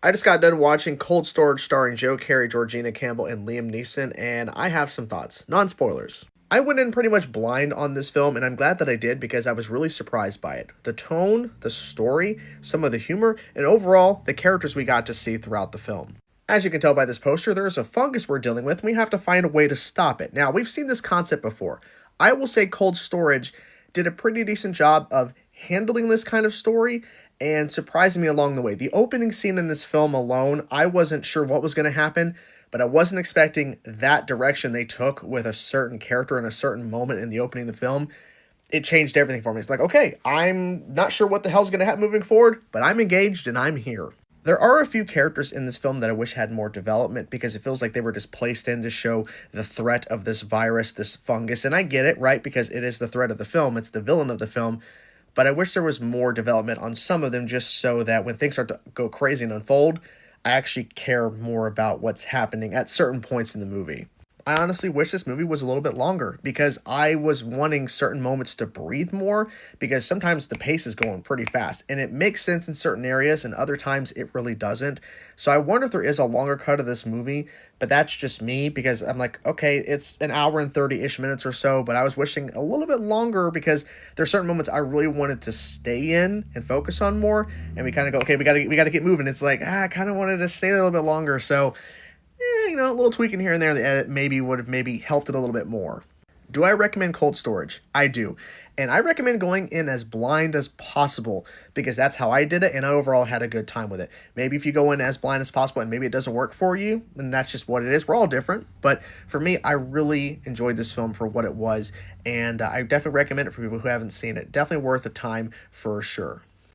I just got done watching Cold Storage starring Joe Kerry, Georgina Campbell, and Liam Neeson, and I have some thoughts. Non spoilers. I went in pretty much blind on this film, and I'm glad that I did because I was really surprised by it. The tone, the story, some of the humor, and overall, the characters we got to see throughout the film. As you can tell by this poster, there is a fungus we're dealing with, and we have to find a way to stop it. Now, we've seen this concept before. I will say Cold Storage did a pretty decent job of handling this kind of story and surprising me along the way. The opening scene in this film alone, I wasn't sure what was going to happen, but I wasn't expecting that direction they took with a certain character in a certain moment in the opening of the film. It changed everything for me. It's like, okay, I'm not sure what the hell's going to happen moving forward, but I'm engaged and I'm here. There are a few characters in this film that I wish had more development because it feels like they were just placed in to show the threat of this virus, this fungus. And I get it, right? Because it is the threat of the film. It's the villain of the film. But I wish there was more development on some of them just so that when things start to go crazy and unfold, I actually care more about what's happening at certain points in the movie. I honestly wish this movie was a little bit longer because I was wanting certain moments to breathe more because sometimes the pace is going pretty fast and it makes sense in certain areas and other times it really doesn't. So I wonder if there is a longer cut of this movie, but that's just me because I'm like, okay, it's an hour and 30-ish minutes or so, but I was wishing a little bit longer because there's certain moments I really wanted to stay in and focus on more, and we kind of go, okay, we got to get moving. It's like, I kind of wanted to stay a little bit longer, so a little tweaking here and there in the edit maybe would have maybe helped it a little bit more. Do I recommend Cold Storage? I do. And I recommend going in as blind as possible because that's how I did it and I overall had a good time with it. Maybe if you go in as blind as possible and maybe it doesn't work for you, then that's just what it is. We're all different. But for me, I really enjoyed this film for what it was. And I definitely recommend it for people who haven't seen it. Definitely worth the time for sure.